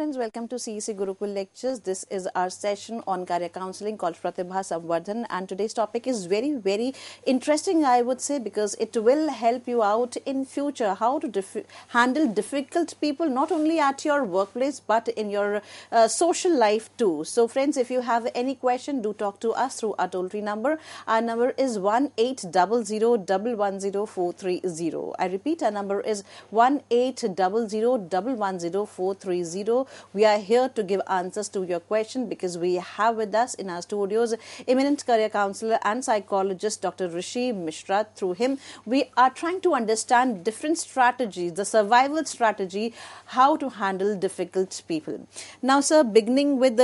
friends, welcome to CEC Gurukul Lectures. This is our session on career counseling called Pratibha Samvardhan, and today's topic is very interesting, I would say, because it will help you out in future how to handle difficult people, not only at your workplace but in your social life too. So friends, if you have any question, do talk to us through our toll-free number. Our number is 1-800-110-430. I repeat, our number is 1-800-110-430. We are here to give answers to your question because we have with us in our studios eminent career counselor and psychologist Dr. Rishi Mishra. Through him, we are trying to understand different strategies, the survival strategy, how to handle difficult people. Now, sir, beginning with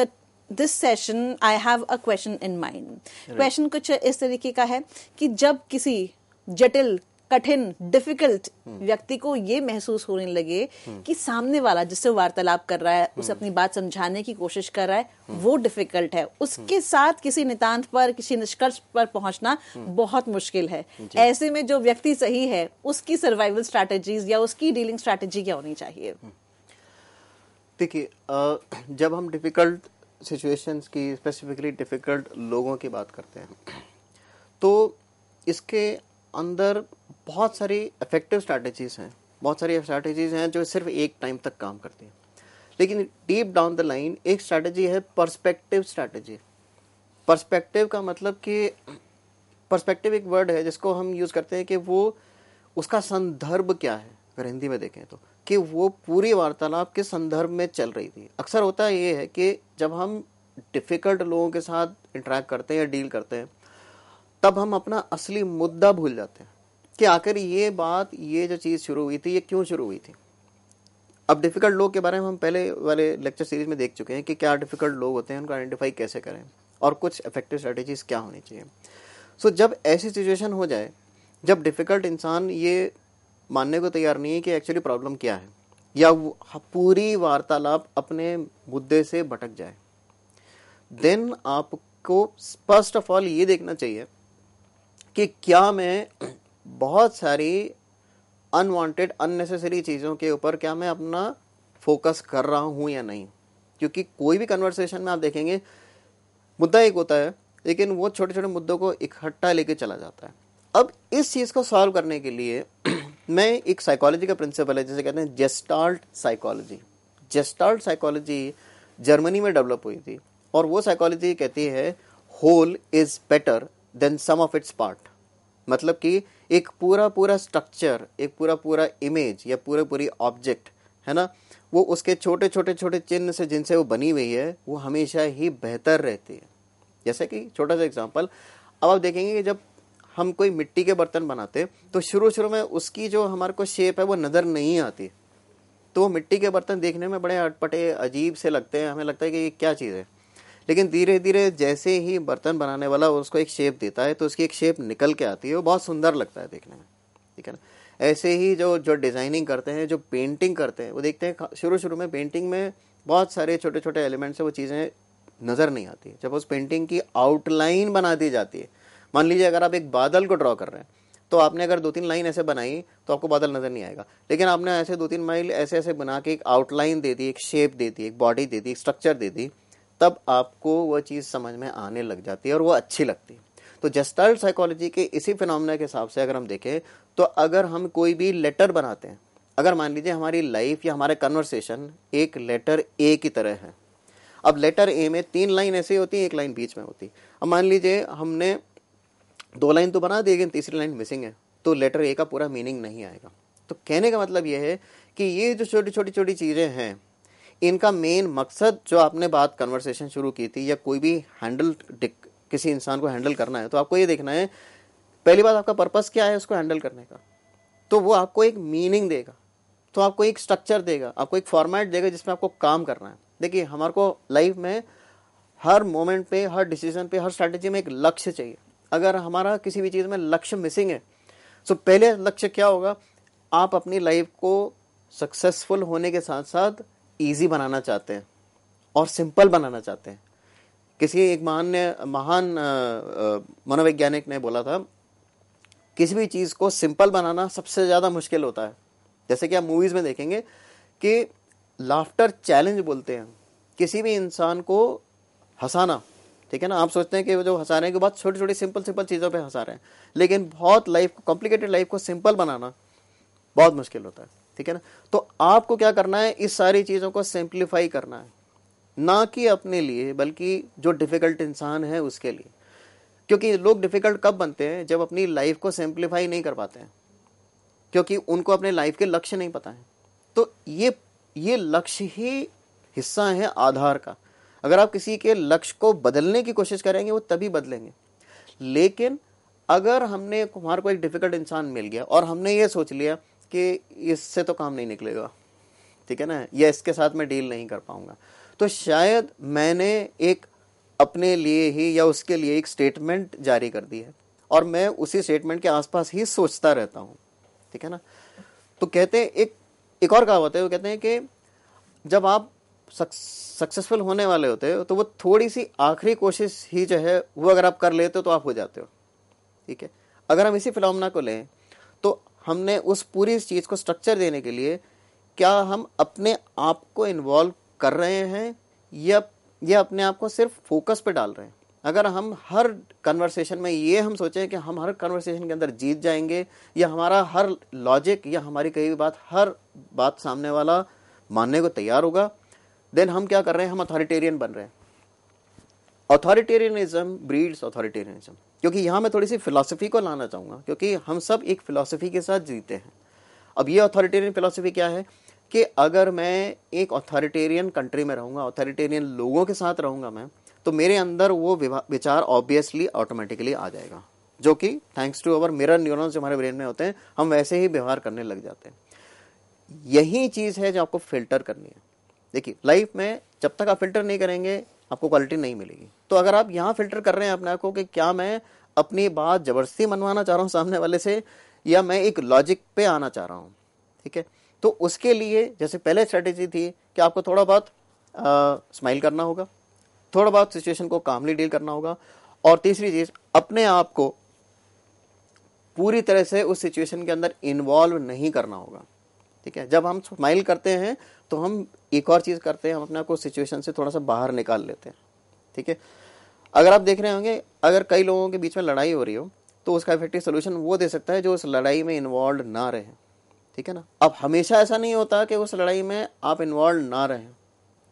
this session, I have a question in mind. Question कुछ इस तरीके का है कि जब किसी जटिल, कठिन, डिफिकल्ट व्यक्ति को ये महसूस होने लगे कि सामने वाला जिससे वार्तालाप कर रहा है, उसे अपनी बात समझाने की कोशिश कर रहा है, वो डिफिकल्ट है, उसके साथ किसी नितांत पर, किसी निष्कर्ष पर पहुंचना बहुत मुश्किल है। ऐसे में जो व्यक्ति सही है, उसकी सर्वाइवल स्ट्रैटेजीज या उसकी डीलिंग स्ट्रैटेजी क्या होनी चाहिए? देखिए, जब हम डिफिकल्ट सिचुएशंस की, स्पेसिफिकली डिफिकल्ट लोगों की बात करते हैं, तो इसके अंदर बहुत सारी इफेक्टिव स्ट्रैटेजीज हैं, बहुत सारी स्ट्रैटेजीज हैं जो सिर्फ एक टाइम तक काम करती हैं। लेकिन डीप डाउन द लाइन एक स्ट्रैटेजी है पर्सपेक्टिव स्ट्रैटेजी। पर्सपेक्टिव का मतलब कि पर्सपेक्टिव एक वर्ड है जिसको हम यूज करते हैं कि वो उसका संदर्भ क्या है, अगर हिंदी में देखें तो, कि वो पूरी वार्तालाप के संदर्भ में चल रही थी। अक्सर होता ये है कि जब हम डिफिकल्ट लोगों के साथ इंटरेक्ट करते हैं या डील करते हैं, तब हम अपना असली मुद्दा भूल जाते हैं कि आखिर ये बात, ये जो चीज़ शुरू हुई थी, ये क्यों शुरू हुई थी। अब डिफिकल्ट लोग के बारे में हम पहले वाले लेक्चर सीरीज में देख चुके हैं कि क्या डिफिकल्ट लोग होते हैं, उनको आइडेंटिफाई कैसे करें और कुछ इफेक्टिव स्ट्रेटेजीज क्या होनी चाहिए। सो जब ऐसी सिचुएशन हो जाए, जब डिफिकल्ट इंसान ये मानने को तैयार नहीं है कि एक्चुअली प्रॉब्लम क्या है, या पूरी वार्तालाप अपने मुद्दे से भटक जाए, देन आपको फर्स्ट ऑफ ऑल ये देखना चाहिए कि क्या मैं बहुत सारी अनवांटेड, अननेसेसरी चीज़ों के ऊपर क्या मैं अपना फोकस कर रहा हूँ या नहीं। क्योंकि कोई भी कन्वर्सेशन में आप देखेंगे, मुद्दा एक होता है, लेकिन वो छोटे छोटे मुद्दों को इकट्ठा लेके चला जाता है। अब इस चीज़ को सॉल्व करने के लिए मैं एक साइकोलॉजी का प्रिंसिपल है, जिसे कहते हैं gestalt psychology. Gestalt psychology Germany में डेवलप हुई थी, और वो साइकोलॉजी कहती है whole is better than sum of its part. मतलब कि एक पूरा स्ट्रक्चर, एक पूरा इमेज या पूरी ऑब्जेक्ट है ना, वो उसके छोटे छोटे चिन्ह से जिनसे वो बनी हुई है, वो हमेशा ही बेहतर रहती है। जैसे कि छोटा सा एग्जांपल, अब आप देखेंगे कि जब हम कोई मिट्टी के बर्तन बनाते तो शुरू में उसकी जो हमारे को शेप है वो नज़र नहीं आती, तो वो मिट्टी के बर्तन देखने में बड़े अटपटे, अजीब से लगते हैं, हमें लगता है कि ये क्या चीज़ है। लेकिन धीरे धीरे जैसे ही बर्तन बनाने वाला उसको एक शेप देता है, तो उसकी एक शेप निकल के आती है, वो बहुत सुंदर लगता है देखने में, ठीक है ना। ऐसे ही जो डिज़ाइनिंग करते हैं, जो पेंटिंग करते हैं, वो देखते हैं शुरू में पेंटिंग में बहुत सारे छोटे छोटे एलिमेंट्स से वो चीज़ें नज़र नहीं आती। जब उस पेंटिंग की आउटलाइन बना दी जाती है, मान लीजिए अगर आप एक बादल को ड्रॉ कर रहे हैं, तो आपने अगर 2-3 लाइन ऐसे बनाई तो आपको बादल नज़र नहीं आएगा। लेकिन आपने ऐसे 2-3 माइल ऐसे बना के एक आउटलाइन दे दी, एक शेप दे दी, एक बॉडी दे दी, एक स्ट्रक्चर दे दी, तब आपको वह चीज़ समझ में आने लग जाती है और वो अच्छी लगती है। तो जेस्टाल्ट साइकोलॉजी के इसी फिनोमेना के हिसाब से अगर हम देखें, तो अगर हम कोई भी लेटर बनाते हैं, अगर मान लीजिए हमारी लाइफ या हमारे कन्वर्सेशन एक लेटर ए की तरह है। अब लेटर ए में 3 लाइन ऐसी होती है, 1 लाइन बीच में होती है। अब मान लीजिए हमने 2 लाइन तो बना दी, लेकिन तीसरी लाइन मिसिंग है, तो लेटर ए का पूरा मीनिंग नहीं आएगा। तो कहने का मतलब यह है कि ये जो छोटी चीज़ें हैं, इनका मेन मकसद, जो आपने बात कन्वर्सेशन शुरू की थी, या कोई भी किसी इंसान को हैंडल करना है, तो आपको ये देखना है, पहली बात आपका पर्पस क्या है उसको हैंडल करने का। तो वो आपको एक मीनिंग देगा, तो आपको एक स्ट्रक्चर देगा, आपको एक फॉर्मेट देगा जिसमें आपको काम करना है। देखिए, हमारे को लाइफ में हर मोमेंट पे, हर डिसीजन पे, हर स्ट्रैटेजी में एक लक्ष्य चाहिए। अगर हमारा किसी भी चीज़ में लक्ष्य मिसिंग है, तो पहले लक्ष्य क्या होगा, आप अपनी लाइफ को सक्सेसफुल होने के साथ साथ ईजी बनाना चाहते हैं और सिंपल बनाना चाहते हैं। किसी एक महान मनोवैज्ञानिक ने बोला था, किसी भी चीज़ को सिंपल बनाना सबसे ज़्यादा मुश्किल होता है। जैसे कि आप मूवीज़ में देखेंगे कि लाफ्टर चैलेंज बोलते हैं, किसी भी इंसान को हंसाना, ठीक है ना। आप सोचते हैं कि वो जो हंसा रहे हैं कि बहुत छोटी छोटी सिंपल सिंपल चीज़ों पे हंसा रहे हैं, लेकिन बहुत लाइफ को, कॉम्प्लिकेटेड लाइफ को सिंपल बनाना बहुत मुश्किल होता है, ठीक है ना। तो आपको क्या करना है, इस सारी चीज़ों को सिंप्लीफाई करना है, ना कि अपने लिए बल्कि जो डिफ़िकल्ट इंसान है उसके लिए। क्योंकि लोग डिफ़िकल्ट कब बनते हैं, जब अपनी लाइफ को सिंप्लीफाई नहीं कर पाते हैं, क्योंकि उनको अपने लाइफ के लक्ष्य नहीं पता है। तो ये लक्ष्य ही हिस्सा है आधार का। अगर आप किसी के लक्ष्य को बदलने की कोशिश करेंगे वो तभी बदलेंगे। लेकिन अगर हमारे को एक डिफिकल्ट इंसान मिल गया और हमने ये सोच लिया कि इससे तो काम नहीं निकलेगा, ठीक है ना, या इसके साथ मैं डील नहीं कर पाऊंगा, तो शायद मैंने एक अपने लिए ही या उसके लिए एक स्टेटमेंट जारी कर दी है और मैं उसी स्टेटमेंट के आसपास ही सोचता रहता हूँ, ठीक है ना। तो कहते हैं, एक और कहावत है, वो कहते हैं कि जब आप सक्सेसफुल होने वाले होते हो तो वो थोड़ी सी आखिरी कोशिश ही जो है वो अगर आप कर लेते हो तो आप हो जाते हो, ठीक है। अगर हम इसी फिनोमेना को लें तो हमने उस पूरी चीज़ को स्ट्रक्चर देने के लिए क्या हम अपने आप को इन्वॉल्व कर रहे हैं या अपने आप को सिर्फ फोकस पे डाल रहे हैं। अगर हम हर कन्वर्सेशन में ये हम सोचें कि हम हर कन्वर्सेशन के अंदर जीत जाएंगे या हमारा हर लॉजिक या हमारी कही हुई बात हर बात सामने वाला मानने को तैयार होगा, देन हम क्या कर रहे हैं, हम अथॉरिटेरियन बन रहे हैं। Authoritarianism breeds authoritarianism. क्योंकि यहाँ मैं थोड़ी सी फिलॉसफी को लाना चाहूँगा, क्योंकि हम सब एक फिलॉसफी के साथ जीते हैं। अब ये अथॉरिटेरियन फिलॉसफी क्या है कि अगर मैं एक अथॉरिटेरियन कंट्री में रहूँगा, अथॉरिटेरियन लोगों के साथ रहूँगा मैं, तो मेरे अंदर वो विचार ऑब्वियसली ऑटोमेटिकली आ जाएगा, जो कि thanks to our mirror neurons जो हमारे ब्रेन में होते हैं, हम वैसे ही व्यवहार करने लग जाते हैं। यही चीज़ है जो आपको फिल्टर करनी है। देखिए, लाइफ में जब तक आप फिल्टर नहीं करेंगे आपको क्वालिटी नहीं मिलेगी। तो अगर आप यहाँ फिल्टर कर रहे हैं अपने आप को कि क्या मैं अपनी बात जबरदस्ती मनवाना चाह रहा हूँ सामने वाले से या मैं एक लॉजिक पे आना चाह रहा हूँ, ठीक है, तो उसके लिए जैसे पहले स्ट्रेटेजी थी कि आपको थोड़ा बहुत स्माइल करना होगा, थोड़ा बहुत सिचुएशन को कामली डील करना होगा, और तीसरी चीज़ अपने आप को पूरी तरह से उस सिचुएशन के अंदर इन्वॉल्व नहीं करना होगा, ठीक है। जब हम स्माइल करते हैं तो हम एक और चीज़ करते हैं, हम अपने आप को सिचुएशन से थोड़ा सा बाहर निकाल लेते हैं, ठीक है। अगर आप देख रहे होंगे, अगर कई लोगों के बीच में लड़ाई हो रही हो तो उसका इफेक्टिव सोल्यूशन वो दे सकता है जो उस लड़ाई में इन्वॉल्व ना रहे, ठीक है ना। अब हमेशा ऐसा नहीं होता कि उस लड़ाई में आप इन्वॉल्व ना रहें,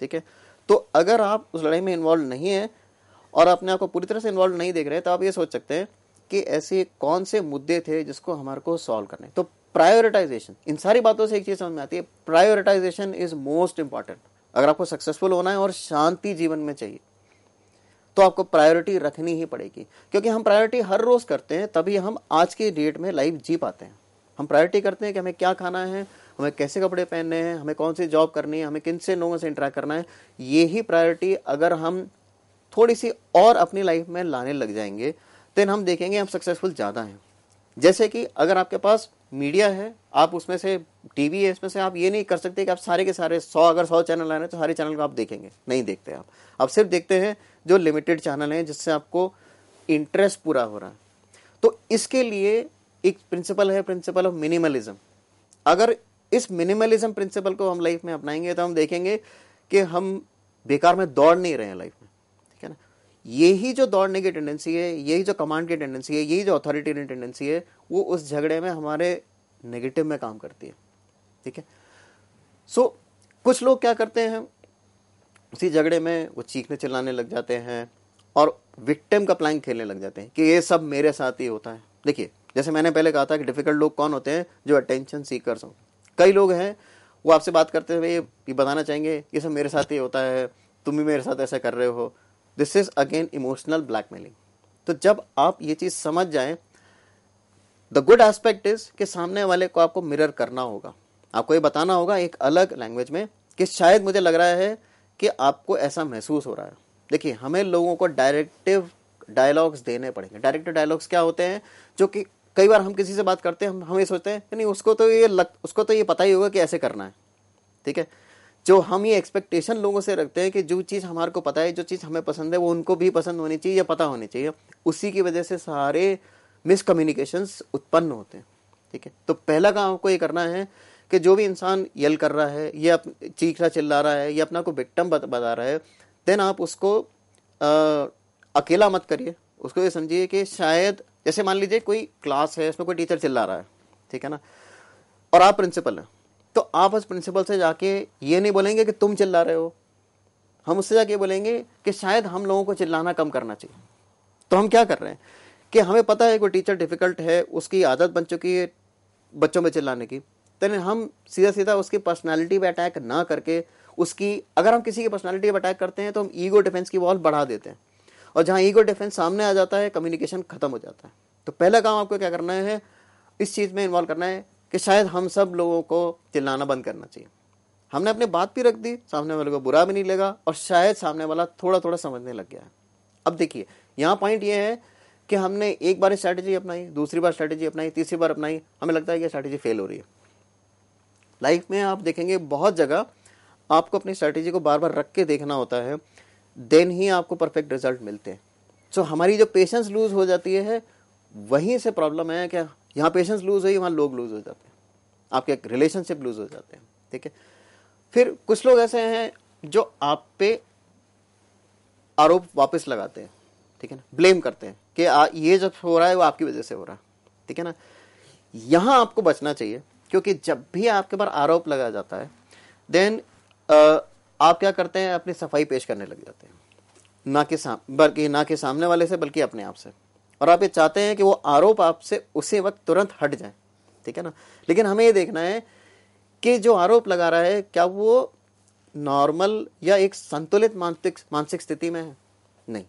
ठीक है। तो अगर आप उस लड़ाई में इन्वॉल्व नहीं है और अपने आप को पूरी तरह से इन्वॉल्व नहीं देख रहे, तो आप ये सोच सकते हैं कि ऐसे कौन से मुद्दे थे जिसको हमारे को सॉल्व करने। तो प्रायोरिटाइजेशन, इन सारी बातों से एक चीज समझ में आती है, प्रायोरिटाइजेशन इज मोस्ट इंपॉर्टेंट। अगर आपको सक्सेसफुल होना है और शांति जीवन में चाहिए तो आपको प्रायोरिटी रखनी ही पड़ेगी, क्योंकि हम प्रायोरिटी हर रोज करते हैं तभी हम आज की डेट में लाइफ जी पाते हैं। हम प्रायोरिटी करते हैं कि हमें क्या खाना है, हमें कैसे कपड़े पहनने हैं, हमें कौन सी जॉब करनी है, हमें किन से लोगों से इंटरेक्ट करना है। ये ही प्रायोरिटी अगर हम थोड़ी सी और अपनी लाइफ में लाने लग जाएंगे तो हम देखेंगे हम सक्सेसफुल ज़्यादा हैं। जैसे कि अगर आपके पास मीडिया है, आप उसमें से टीवी है, इसमें से आप ये नहीं कर सकते कि आप सारे के सारे 100 चैनल आ रहे हैं तो सारे चैनल को आप देखेंगे, नहीं देखते। आप सिर्फ देखते हैं जो लिमिटेड चैनल हैं जिससे आपको इंटरेस्ट पूरा हो रहा है। तो इसके लिए एक प्रिंसिपल है, प्रिंसिपल ऑफ मिनिमलिज्म। अगर इस मिनिमलिज्म प्रिंसिपल को हम लाइफ में अपनाएंगे तो हम देखेंगे कि हम बेकार में दौड़ नहीं रहे हैं लाइफ में, ठीक है ना। यही जो दौड़ने की टेंडेंसी है, यही जो कमांड की टेंडेंसी है, यही जो अथॉरिटेरियन टेंडेंसी है, वो उस झगड़े में हमारे नेगेटिव में काम करती है, ठीक है। सो कुछ लोग क्या करते हैं, उसी झगड़े में वो चीखने चिल्लाने लग जाते हैं और विक्टिम का प्लान खेलने लग जाते हैं कि ये सब मेरे साथ ही होता है। देखिए, जैसे मैंने पहले कहा था कि डिफिकल्ट लोग कौन होते हैं, जो अटेंशन सीकर्स हों। कई लोग हैं वो आपसे बात करते हुए ये बताना चाहेंगे ये सब मेरे साथ ही होता है, तुम भी मेरे साथ ऐसा कर रहे हो। This is again emotional blackmailing. तो जब आप ये चीज समझ जाएं, द गुड एस्पेक्ट इज कि सामने वाले को आपको मिरर करना होगा, आपको ये बताना होगा एक अलग लैंग्वेज में कि शायद मुझे लग रहा है कि आपको ऐसा महसूस हो रहा है। देखिए, हमें लोगों को डायरेक्टिव डायलॉग्स देने पड़ेंगे। डायरेक्टिव डायलॉग्स क्या होते हैं, जो कि कई बार हम किसी से बात करते हैं, हम ये सोचते हैं कि नहीं उसको तो ये पता ही होगा कि ऐसे करना है, ठीक है। जो हम ये एक्सपेक्टेशन लोगों से रखते हैं कि जो चीज़ हमारे को पता है, जो चीज़ हमें पसंद है, वो उनको भी पसंद होनी चाहिए या पता होनी चाहिए, उसी की वजह से सारे मिसकम्युनिकेशंस उत्पन्न होते हैं, ठीक है। तो पहला काम आपको ये करना है कि जो भी इंसान यल कर रहा है, ये चीख रहा चिल्ला रहा है, ये अपना को विक्टिम बता रहा है, देन आप उसको अकेला मत करिए। उसको ये समझिए कि शायद जैसे मान लीजिए कोई क्लास है, उसमें कोई टीचर चिल्ला रहा है, ठीक है ना, और आप प्रिंसिपल हैं, तो आप उस प्रिंसिपल से जाके ये नहीं बोलेंगे कि तुम चिल्ला रहे हो, हम उससे जाके बोलेंगे कि शायद हम लोगों को चिल्लाना कम करना चाहिए। तो हम क्या कर रहे हैं कि हमें पता है कोई टीचर डिफिकल्ट है, उसकी आदत बन चुकी है बच्चों में चिल्लाने की, तो हम सीधा सीधा उसकी पर्सनालिटी पे अटैक ना करके उसकी, अगर हम किसी की पर्सनालिटी पे अटैक करते हैं तो हम ईगो डिफेंस की वॉल बढ़ा देते हैं, और जहां ईगो डिफेंस सामने आ जाता है कम्युनिकेशन खत्म हो जाता है। तो पहला काम आपको क्या करना है, इस चीज में इन्वॉल्व करना है कि शायद हम सब लोगों को चिल्लाना बंद करना चाहिए। हमने अपनी बात भी रख दी, सामने वाले को बुरा भी नहीं लगा, और शायद सामने वाला थोड़ा थोड़ा समझने लग गया है। अब देखिए यहाँ पॉइंट ये है कि हमने एक बार स्ट्रैटेजी अपनाई, दूसरी बार स्ट्रैटेजी अपनाई, तीसरी बार अपनाई, हमें लगता है कि स्ट्रैटेजी फेल हो रही है। लाइफ में आप देखेंगे बहुत जगह आपको अपनी स्ट्रैटेजी को बार बार रख के देखना होता है, देन ही आपको परफेक्ट रिजल्ट मिलते हैं। सो हमारी जो पेशेंस लूज हो जाती है, वहीं से प्रॉब्लम है कि यहाँ पेशेंस लूज हुई, वहाँ लोग लूज हो जाते हैं, आपके रिलेशनशिप लूज हो जाते हैं, ठीक है। फिर कुछ लोग ऐसे हैं जो आप पे आरोप वापस लगाते हैं, ठीक है ना, ब्लेम करते हैं कि ये जब हो रहा है वो आपकी वजह से हो रहा है, ठीक है ना। यहां आपको बचना चाहिए, क्योंकि जब भी आपके ऊपर आरोप लगाया जाता है, देन आप क्या करते हैं, अपनी सफाई पेश करने लग जाते हैं, ना कि सामने वाले से, बल्कि अपने आप से। और आप ये चाहते हैं कि वो आरोप आपसे उसी वक्त तुरंत हट जाए, ठीक है ना। लेकिन हमें ये देखना है कि जो आरोप लगा रहा है क्या वो नॉर्मल या एक संतुलित मानसिक स्थिति में है, नहीं।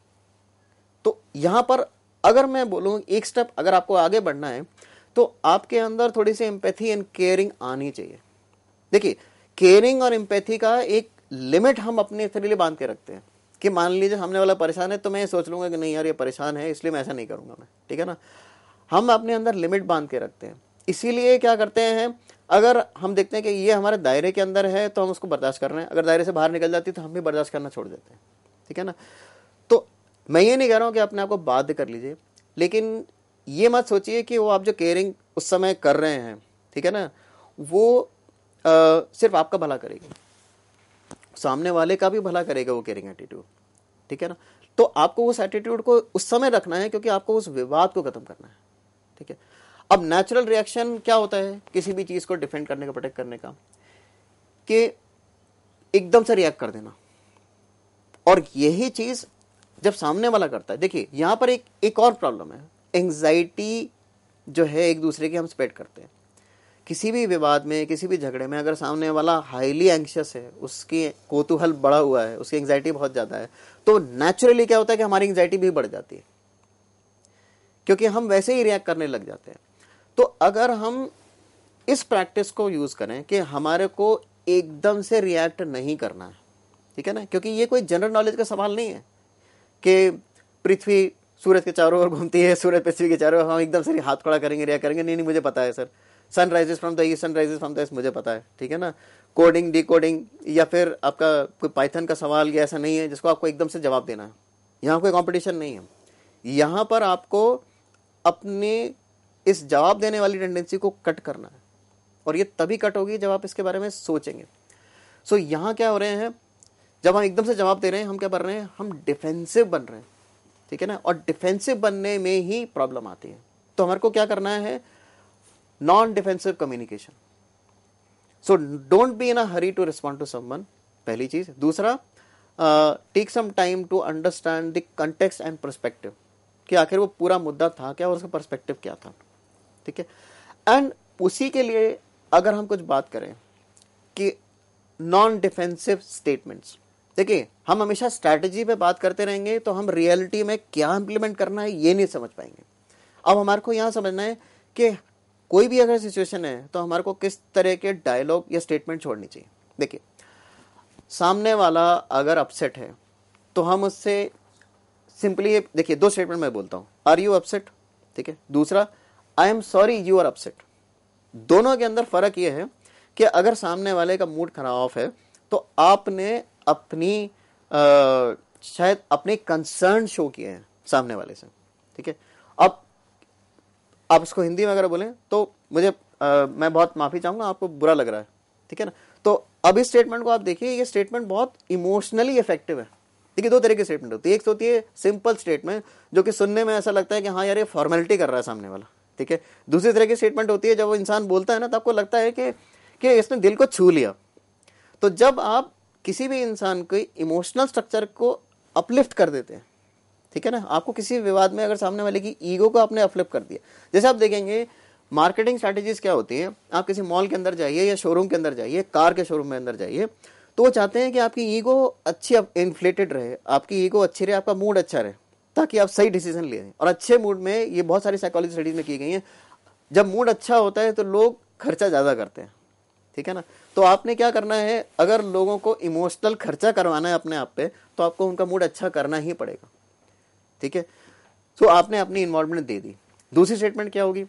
तो यहां पर अगर मैं बोलूं एक स्टेप अगर आपको आगे बढ़ना है, तो आपके अंदर थोड़ी सी एम्पैथी एंड केयरिंग आनी चाहिए। देखिए केयरिंग और एम्पैथी का एक लिमिट हम अपने लिए बांध के रखते हैं कि मान लीजिए सामने वाला परेशान है, तो मैं सोच लूंगा कि नहीं यार ये परेशान है, इसलिए मैं ऐसा नहीं करूंगा मैं, ठीक है ना। हम अपने अंदर लिमिट बांध के रखते हैं, इसीलिए क्या करते हैं, अगर हम देखते हैं कि ये हमारे दायरे के अंदर है तो हम उसको बर्दाश्त कर रहे हैं, अगर दायरे से बाहर निकल जाती है तो हम भी बर्दाश्त करना छोड़ देते हैं, ठीक है ना। तो मैं ये नहीं कह रहा हूं कि अपने आप को बाध्य कर लीजिए, लेकिन ये मत सोचिए कि वो आप जो केयरिंग उस समय कर रहे हैं, ठीक है ना, वो सिर्फ आपका भला करेगी, सामने वाले का भी भला करेगा वो केयरिंग एटीट्यूड, ठीक है ना। तो आपको उस एटीट्यूड को उस समय रखना है, क्योंकि आपको उस विवाद को खत्म करना है, ठीक है। अब नेचुरल रिएक्शन क्या होता है किसी भी चीज को डिफेंड करने का, प्रोटेक्ट करने का, कि एकदम से रिएक्ट कर देना, और यही चीज जब सामने वाला करता है, देखिए यहां पर एक और प्रॉब्लम है, एंजाइटी जो है एक दूसरे की हम स्प्रेड करते हैं। किसी भी विवाद में, किसी भी झगड़े में अगर सामने वाला हाईली एंग्शियस है, उसकी कौतूहल बढ़ा हुआ है, उसकी एंजाइटी बहुत ज्यादा है, तो नेचुरली क्या होता है कि हमारी एंजाइटी भी बढ़ जाती है, क्योंकि हम वैसे ही रिएक्ट करने लग जाते हैं। तो अगर हम इस प्रैक्टिस को यूज करें कि हमारे को एकदम से रिएक्ट नहीं करना है, ठीक है ना, क्योंकि ये कोई जनरल नॉलेज का सवाल नहीं है कि पृथ्वी सूरज के चारों ओर घूमती है, सूरज पृथ्वी के चारों ओर, हम एकदम से हाथ खड़ा करेंगे, रिएक्ट करेंगे, नहीं मुझे पता है sir, sun rises from the east, sun rises from the west, मुझे पता है, ठीक है ना। कोडिंग डिकोडिंग या फिर आपका कोई पाइथन का सवाल, या ऐसा नहीं है जिसको आपको एकदम से जवाब देना है। यहाँ कोई कंपटीशन नहीं है, यहाँ पर आपको अपने इस जवाब देने वाली टेंडेंसी को कट करना है, और ये तभी कट होगी जब आप इसके बारे में सोचेंगे। सो यहाँ क्या हो रहे हैं, जब हम एकदम से जवाब दे रहे हैं, हम क्या कर रहे हैं, हम डिफेंसिव बन रहे हैं, ठीक है ना, और डिफेंसिव बनने में ही प्रॉब्लम आती है। तो हमारे को क्या करना है, non defensive communication. So don't be in a hurry to respond to someone, पहली चीज। दूसरा, take some time to understand the context and perspective, कि आखिर वो पूरा मुद्दा था क्या और उसका पर्सपेक्टिव क्या था, ठीक है। एंड उसी के लिए अगर हम कुछ बात करें कि नॉन डिफेंसिव स्टेटमेंट्स, देखिए हम हमेशा स्ट्रैटेजी पे बात करते रहेंगे तो हम रियलिटी में क्या इंप्लीमेंट करना है ये नहीं समझ पाएंगे। अब हमारे को यहां समझना है कि कोई भी अगर सिचुएशन है तो हमारे को किस तरह के डायलॉग या स्टेटमेंट छोड़नी चाहिए। देखिए सामने वाला अगर अपसेट है तो हम उससे सिंपली, देखिए दो स्टेटमेंट मैं बोलता हूं, आर यू अपसेट, ठीक है, दूसरा I am sorry you are upset. दोनों के अंदर फर्क यह है कि अगर सामने वाले का मूड खराब है तो आपने अपनी शायद अपने कंसर्न शो किए हैं सामने वाले से, ठीक है। अब आप इसको हिंदी में अगर बोलें तो मुझे मैं बहुत माफी चाहूंगा, आपको बुरा लग रहा है, ठीक है ना। तो अब इस स्टेटमेंट को आप देखिए, ये स्टेटमेंट बहुत इमोशनली इफेक्टिव है। देखिए, दो तरह की स्टेटमेंट होती है। एक होती है सिंपल स्टेटमेंट, जो कि सुनने में ऐसा लगता है कि हाँ यार ये फॉर्मेलिटी कर रहा है सामने वाला, ठीक है। दूसरी तरह की स्टेटमेंट होती है जब वो इंसान बोलता है ना, तो आपको लगता है कि इसने दिल को छू लिया। तो जब आप किसी भी इंसान के इमोशनल स्ट्रक्चर को अपलिफ्ट कर देते हैं, ठीक है ना, आपको किसी विवाद में अगर सामने वाले की ईगो को आपने अपलिफ्ट कर दिया, जैसे आप देखेंगे मार्केटिंग स्ट्रैटेजीज क्या होती है, आप किसी मॉल के अंदर जाइए या शोरूम के अंदर जाइए, कार के शोरूम में अंदर जाइए, तो वो चाहते हैं कि आपकी ईगो अच्छी इन्फ्लेटेड रहे, आपकी ईगो अच्छी रहे, आपका मूड अच्छा रहे, ताकि आप सही डिसीजन लें। और अच्छे मूड में, ये बहुत सारी साइकोलॉजी स्टडीज में की गई है, जब मूड अच्छा होता है तो लोग खर्चा ज्यादा करते हैं, ठीक है ना। तो आपने क्या करना है, अगर लोगों को इमोशनल खर्चा करवाना है अपने आप पे, तो आपको उनका मूड अच्छा करना ही पड़ेगा, ठीक है। तो आपने अपनी इन्वॉल्वमेंट दे दी। दूसरी स्टेटमेंट क्या होगी,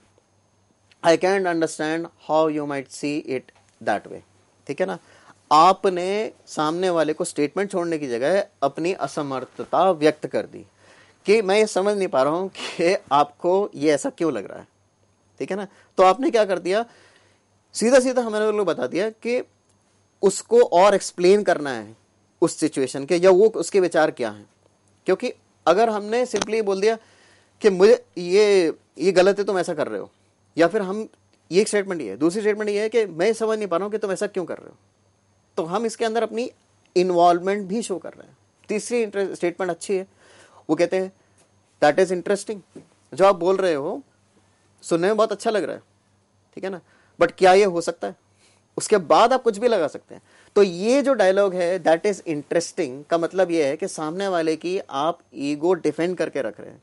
I can understand how you might see it that way, ठीक है ना। आपने सामने वाले को स्टेटमेंट छोड़ने की जगह अपनी असमर्थता व्यक्त कर दी कि मैं ये समझ नहीं पा रहा हूं कि आपको ये ऐसा क्यों लग रहा है, ठीक है ना। तो आपने क्या कर दिया, सीधा सीधा हमारे लोग बता दिया कि उसको और एक्सप्लेन करना है उस सिचुएशन के, या वो उसके विचार क्या हैं। क्योंकि अगर हमने सिंपली बोल दिया कि मुझे ये गलत है, तुम ऐसा कर रहे हो, या फिर हम, ये एक स्टेटमेंट ये है। दूसरी स्टेटमेंट ये है कि मैं समझ नहीं पा रहा हूं कि तुम ऐसा क्यों कर रहे हो, तो हम इसके अंदर अपनी इन्वॉल्वमेंट भी शो कर रहे हैं। तीसरी स्टेटमेंट अच्छी है, वो कहते हैं दैट इज इंटरेस्टिंग। जो आप बोल रहे हो सुनने में बहुत अच्छा लग रहा है, ठीक है ना, बट क्या ये हो सकता है, उसके बाद आप कुछ भी लगा सकते हैं। तो ये जो डायलॉग है दैट इज इंटरेस्टिंग का मतलब ये है कि सामने वाले की आप ईगो डिफेंड करके रख रहे हैं।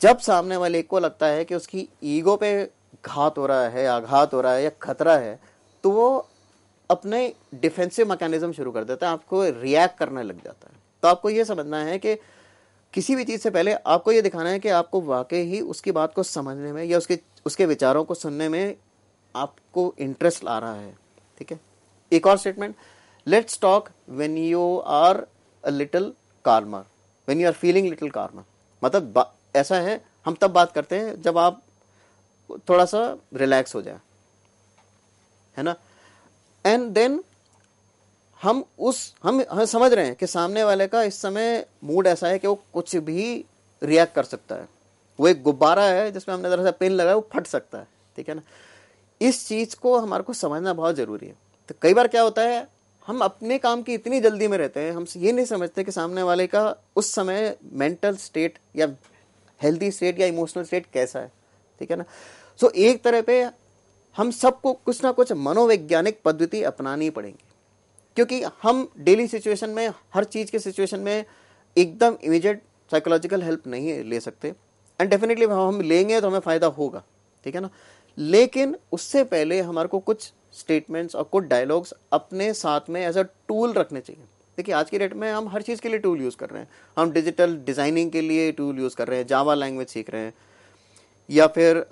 जब सामने वाले को लगता है कि उसकी ईगो पे घात हो रहा है, आघात हो रहा है या खतरा है, तो वो अपने डिफेंसिव मैकेनिज्म शुरू कर देता है, आपको रिएक्ट करने लग जाता है। तो आपको ये समझना है कि किसी भी चीज से पहले आपको ये दिखाना है कि आपको वाकई ही उसकी बात को समझने में या उसके विचारों को सुनने में आपको इंटरेस्ट आ रहा है, ठीक है। एक और statement, let's talk when you are a little calmer, when you are feeling little calmer. मतलब ऐसा है, हम तब बात करते हैं जब आप थोड़ा सा रिलैक्स हो जाए, है ना। एंड देन हम समझ रहे हैं कि सामने वाले का इस समय मूड ऐसा है कि वो कुछ भी रिएक्ट कर सकता है। वो एक गुब्बारा है जिसमें हमने जरा सा पिन लगाया, वो फट सकता है, ठीक है ना। इस चीज को हमारे को समझना बहुत जरूरी है। तो कई बार क्या होता है, हम अपने काम की इतनी जल्दी में रहते हैं, हम ये नहीं समझते कि सामने वाले का उस समय मेंटल स्टेट या हेल्थी स्टेट या इमोशनल स्टेट कैसा है, ठीक है ना। सो एक तरह पे हम सबको कुछ ना कुछ मनोवैज्ञानिक पद्धति अपनानी पड़ेगी, क्योंकि हम डेली सिचुएशन में, हर चीज के सिचुएशन में एकदम इमीडिएट साइकोलॉजिकल हेल्प नहीं ले सकते। एंड डेफिनेटली हम लेंगे तो हमें फायदा होगा, ठीक है ना। लेकिन उससे पहले हमारे को कुछ स्टेटमेंट्स और कुछ डायलॉग्स अपने साथ में एज अ टूल रखने चाहिए। देखिए, आज की डेट में हम हर चीज़ के लिए टूल यूज़ कर रहे हैं। हम डिजिटल डिज़ाइनिंग के लिए टूल यूज़ कर रहे हैं, जावा लैंग्वेज सीख रहे हैं, या फिर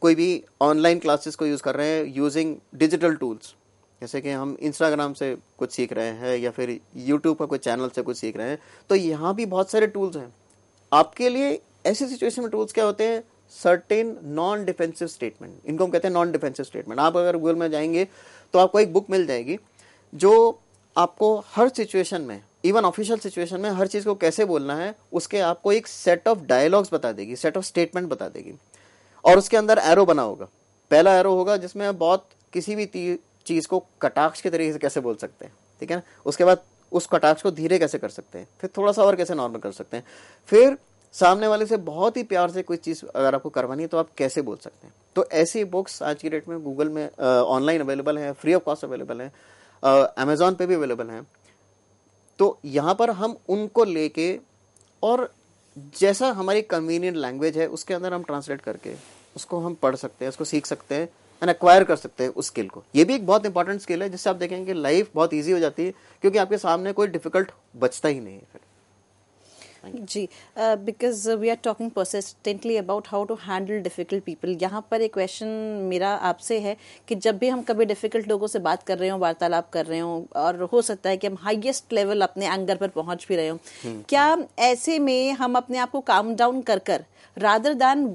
कोई भी ऑनलाइन क्लासेस को यूज़ कर रहे हैं यूजिंग डिजिटल टूल्स। जैसे कि हम इंस्टाग्राम से कुछ सीख रहे हैं या फिर यूट्यूब का कोई चैनल से कुछ सीख रहे हैं, तो यहाँ भी बहुत सारे टूल्स हैं आपके लिए। ऐसी सिचुएशन में टूल्स क्या होते हैं, सर्टेन नॉन डिफेंसिव स्टेटमेंट, इनको हम कहते हैं नॉन डिफेंसिव स्टेटमेंट। आप अगर गूगल में जाएंगे तो आपको एक बुक मिल जाएगी जो आपको हर सिचुएशन में, इवन ऑफिशियल सिचुएशन में, हर चीज़ को कैसे बोलना है उसके आपको एक सेट ऑफ डायलॉग्स बता देगी, सेट ऑफ स्टेटमेंट बता देगी। और उसके अंदर एरो बना होगा। पहला एरो होगा जिसमें बहुत किसी भी चीज़ को कटाक्ष के तरीके से कैसे बोल सकते हैं, ठीक है ना। उसके बाद उस कटाक्ष को धीरे कैसे कर सकते हैं, फिर थोड़ा सा और कैसे नॉर्मल कर सकते हैं, फिर सामने वाले से बहुत ही प्यार से कोई चीज़ अगर आपको करवानी है तो आप कैसे बोल सकते हैं। तो ऐसी बुक्स आज की डेट में गूगल में ऑनलाइन अवेलेबल है, फ्री ऑफ कॉस्ट अवेलेबल है, अमेजॉन पे भी अवेलेबल है। तो यहाँ पर हम उनको लेके और जैसा हमारी कन्वीनियंट लैंग्वेज है उसके अंदर हम ट्रांसलेट करके उसको हम पढ़ सकते हैं, उसको सीख सकते हैं एंड एक्वायर कर सकते हैं उस स्किल को। ये भी एक बहुत इंपॉर्टेंट स्किल है जिससे आप देखेंगे लाइफ बहुत ईजी हो जाती है, क्योंकि आपके सामने कोई डिफिकल्ट बचता ही नहीं है फिर। जी, because we are talking persistently about how to handle difficult people. यहाँ पर एक क्वेश्चन मेरा आपसे है कि जब भी हम कभी डिफिकल्ट लोगों से बात कर रहे हो, वार्तालाप कर रहे हो, और हो सकता है कि हम हाईएस्ट लेवल अपने एंगर पर पहुंच भी रहे हो, क्या ऐसे में हम अपने आप को काम डाउन कर rather than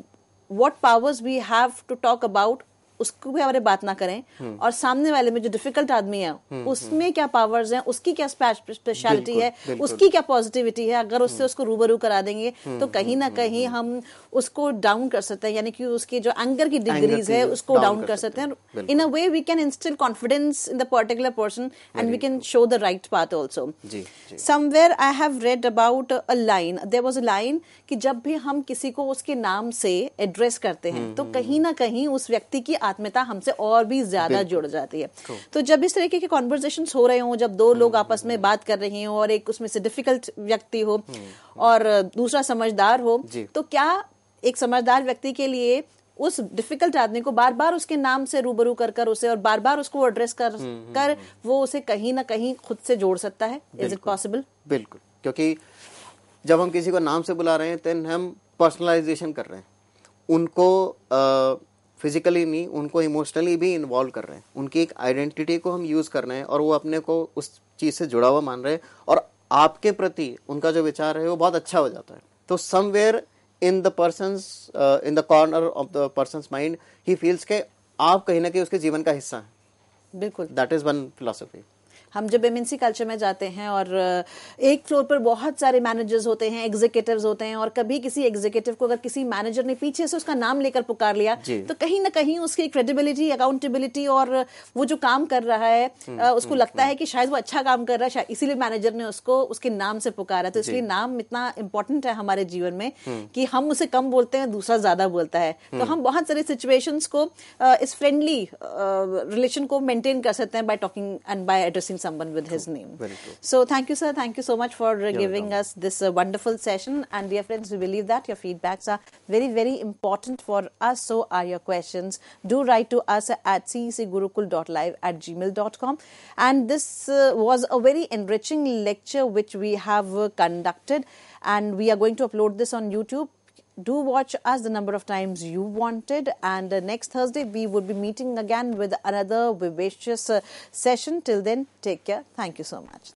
what powers we have to talk about उसको भी हमारे बात ना करें और सामने वाले में जो डिफिकल्ट आदमी है उसमें क्या पावर्स हैं, उसकी क्या स्पेशलिटी है, उसकी क्या पॉजिटिविटी है, अगर उससे उसको रूबरू करा देंगे तो कहीं ना कहीं हम उसको डाउन कर सकते हैं, यानी कि उसकी जो एंगर की डिग्रीज है उसको डाउन कर सकते हैं. In a way we can instil confidence in the particular person and we can show the right path also. Somewhere I have read about a line, there was a line कि जब भी हम किसी को उसके नाम से एड्रेस करते हैं तो कहीं ना कहीं उस व्यक्ति की आत्मीयता हमसे और भी ज्यादा जुड़ जाती है. तो जब इस तरीके के कॉन्वर्सेशंस हो रहे हों, जब दो लोग आपस में बात कर रहे हो और एक उसमें से डिफिकल्ट व्यक्ति हो और दूसरा समझदार हो, तो क्या एक समझदार व्यक्ति के लिए उस डिफिकल्ट आदमी को बार बार उसके नाम से रूबरू कर उसे और बार बार उसको एड्रेस कर वो उसे कहीं ना कहीं खुद से जोड़ सकता है? Is it possible? बिल्कुल, क्योंकि जब हम किसी को नाम से बुला रहे हैं तो हम पर्सनलाइजेशन कर रहे हैं, उनको फिजिकली नहीं, उनको इमोशनली भी इन्वॉल्व कर रहे हैं, उनकी एक आइडेंटिटी को हम यूज कर रहे हैं और वो अपने को उस चीज से जुड़ा हुआ मान रहे हैं और आपके प्रति उनका जो विचार है वो बहुत अच्छा हो जाता है. तो somewhere in the persons in the corner of the persons mind he feels के आप कहीं ना कहीं उसके जीवन का हिस्सा हैं. बिल्कुल, दैट इज वन फिलॉसफी. हम जब एमएनसी कल्चर में जाते हैं और एक फ्लोर पर बहुत सारे मैनेजर्स होते हैं, एग्जीक्यूटिव्स होते हैं, और कभी किसी एग्जीक्यूटिव को अगर किसी मैनेजर ने पीछे से उसका नाम लेकर पुकार लिया तो कहीं ना कहीं उसकी क्रेडिबिलिटी, अकाउंटेबिलिटी और वो जो काम कर रहा है उसको लगता है कि शायद वो अच्छा काम कर रहा है, शायद इसीलिए मैनेजर ने उसको उसके नाम से पुकारा. तो इसलिए नाम इतना इंपॉर्टेंट है हमारे जीवन में कि हम उसे कम बोलते हैं, दूसरा ज्यादा बोलता है. तो हम बहुत सारे सिचुएशंस को इस फ्रेंडली रिलेशन को मेंटेन कर सकते हैं by talking and by addressing someone with his name. So thank you, sir. Thank you so much for giving us this wonderful session. And dear friends, we believe that your feedbacks are very, very important for us. So are your questions. Do write to us at cecgurukul.live@gmail.com. And this was a very enriching lecture which we have conducted, and we are going to upload this on YouTube. Do watch us the number of times you wanted, and next Thursday we would be meeting again with another vivacious session. Till then, take care. Thank you so much.